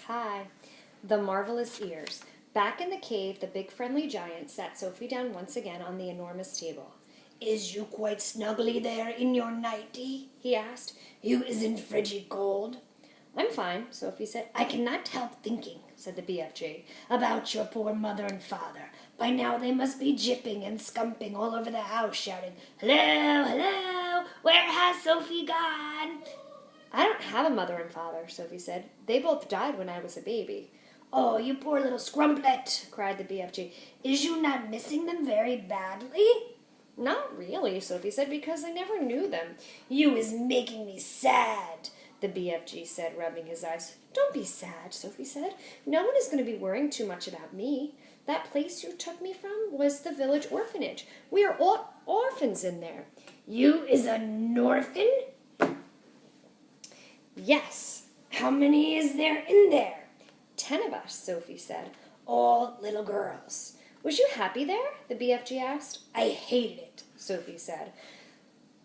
Hi. The Marvelous Ears. Back in the cave, the big friendly giant sat Sophie down once again on the enormous table. "Is you quite snuggly there in your nightie?" he asked. "You isn't frigid cold?" I'm fine, Sophie said. "I cannot help thinking," said the BFG, "about your poor mother and father. By now they must be jipping and scumping all over the house, shouting, 'Hello, hello, where has Sophie gone?'" I don't have a mother and father, Sophie said. They both died when I was a baby. "Oh, you poor little scrumplet," cried the BFG. "Is you not missing them very badly?" Not really, Sophie said, because I never knew them. "You is making me sad," the BFG said, rubbing his eyes. Don't be sad, Sophie said. No one is going to be worrying too much about me. That place you took me from was the village orphanage. We are all orphans in there. "You is an orphan?" Yes. "How many is there in there?" 10 of us, Sophie said. "All little girls." Was you happy there? The BFG asked. "I hated it," Sophie said.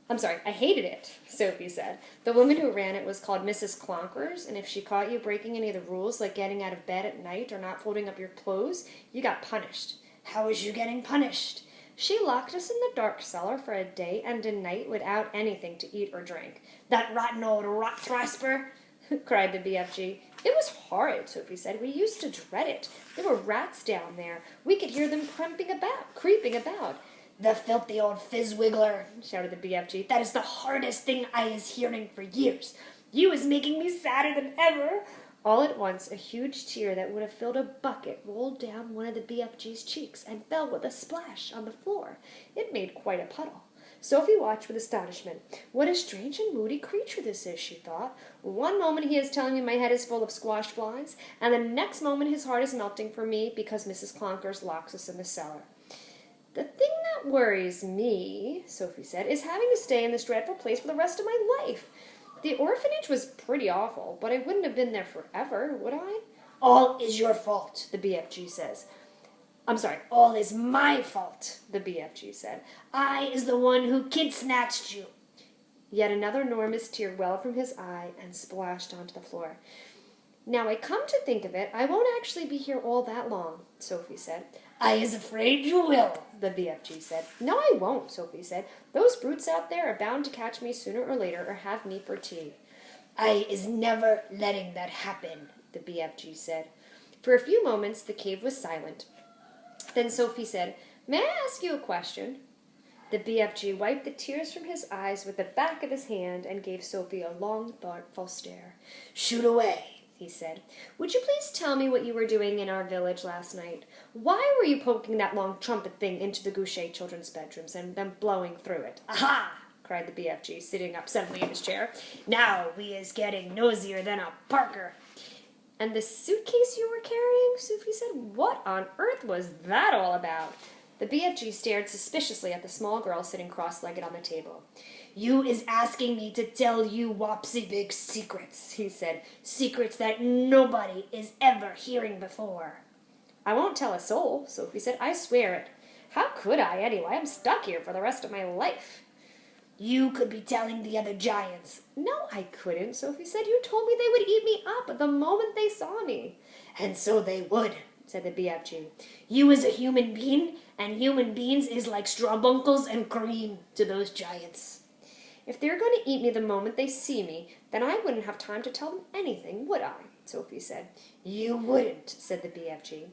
I hated it, Sophie said. The woman who ran it was called Mrs. Clonkers, and if she caught you breaking any of the rules, like getting out of bed at night or not folding up your clothes, you got punished. "How is you getting punished?" She locked us in the dark cellar for a day and a night without anything to eat or drink. "That rotten old rot thrasper!" cried the BFG. It was horrid, Sophie said. We used to dread it. There were rats down there. We could hear them creeping about. "The filthy old fizzwiggler!" shouted the BFG. "That is the hardest thing I is hearing for years. You is making me sadder than ever." All at once, a huge tear that would have filled a bucket rolled down one of the BFG's cheeks and fell with a splash on the floor. It made quite a puddle. Sophie watched with astonishment. What a strange and moody creature this is, she thought. One moment he is telling me my head is full of squash flies, and the next moment his heart is melting for me because Mrs. Clonkers locks us in the cellar. The thing that worries me, Sophie said, is having to stay in this dreadful place for the rest of my life. The orphanage was pretty awful, but I wouldn't have been there forever, would I? "All is your fault," the BFG says. "All is my fault," the BFG said. "I is the one who kid-snatched you." Yet another enormous tear welled from his eye and splashed onto the floor. Now I come to think of it, I won't actually be here all that long, Sophie said. "I is afraid you will," the BFG said. No, I won't, Sophie said. Those brutes out there are bound to catch me sooner or later or have me for tea. "I is never letting that happen," the BFG said. For a few moments the cave was silent. Then Sophie said, "May I ask you a question?" The BFG wiped the tears from his eyes with the back of his hand and gave Sophie a long, thoughtful stare. "Shoot away," he said. "Would you please tell me what you were doing in our village last night? Why were you poking that long trumpet thing into the Goucher children's bedrooms and then blowing through it?" "Aha!" cried the BFG, sitting up suddenly in his chair. "Now we is getting nosier than a Parker." "And the suitcase you were carrying?" Sophie said. "What on earth was that all about?" The BFG stared suspiciously at the small girl sitting cross-legged on the table. "You is asking me to tell you wopsy big secrets," he said. "Secrets that nobody is ever hearing before." "I won't tell a soul," Sophie said. "I swear it. How could I, anyway? I'm stuck here for the rest of my life." "You could be telling the other giants." "No, I couldn't," Sophie said. "You told me they would eat me up the moment they saw me." "And so they would," said the BFG. "You is a human being, and human beings is like strawbunkles and cream to those giants." "If they're going to eat me the moment they see me, then I wouldn't have time to tell them anything, would I?" Sophie said. "You wouldn't," said the BFG.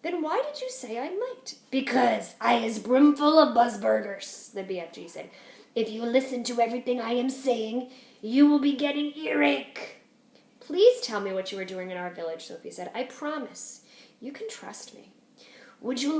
"Then why did you say I might?" "Because I is brimful of buzzburgers," the BFG said. "If you listen to everything I am saying, you will be getting earache." "Please tell me what you were doing in our village," Sophie said. "I promise. You can trust me." Would you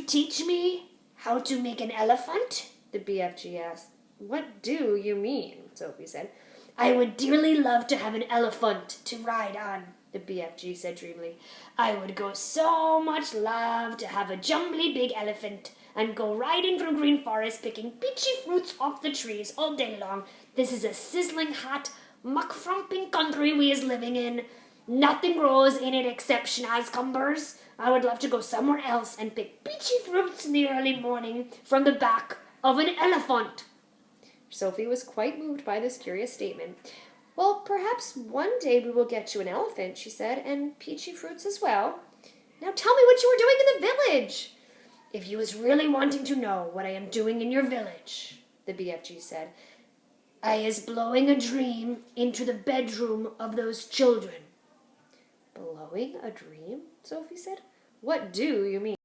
teach me how to make an elephant?" the BFG asked. "What do you mean?" Sophie said. "I would dearly love to have an elephant to ride on," the BFG said dreamily. "I would go so much love to have a jumbly big elephant and go riding through green forest picking peachy fruits off the trees all day long. This is a sizzling hot, muck-frumping country we is living in. Nothing grows in it except schnozcumbers. I would love to go somewhere else and pick peachy fruits in the early morning from the back of an elephant." Sophie was quite moved by this curious statement. Well, perhaps one day we will get you an elephant, she said, and peachy fruits as well. Now tell me what you were doing in the village. If you was really wanting to know what I am doing in your village, the BFG said, I is blowing a dream into the bedroom of those children. Blowing a dream? Sophie said. What do you mean?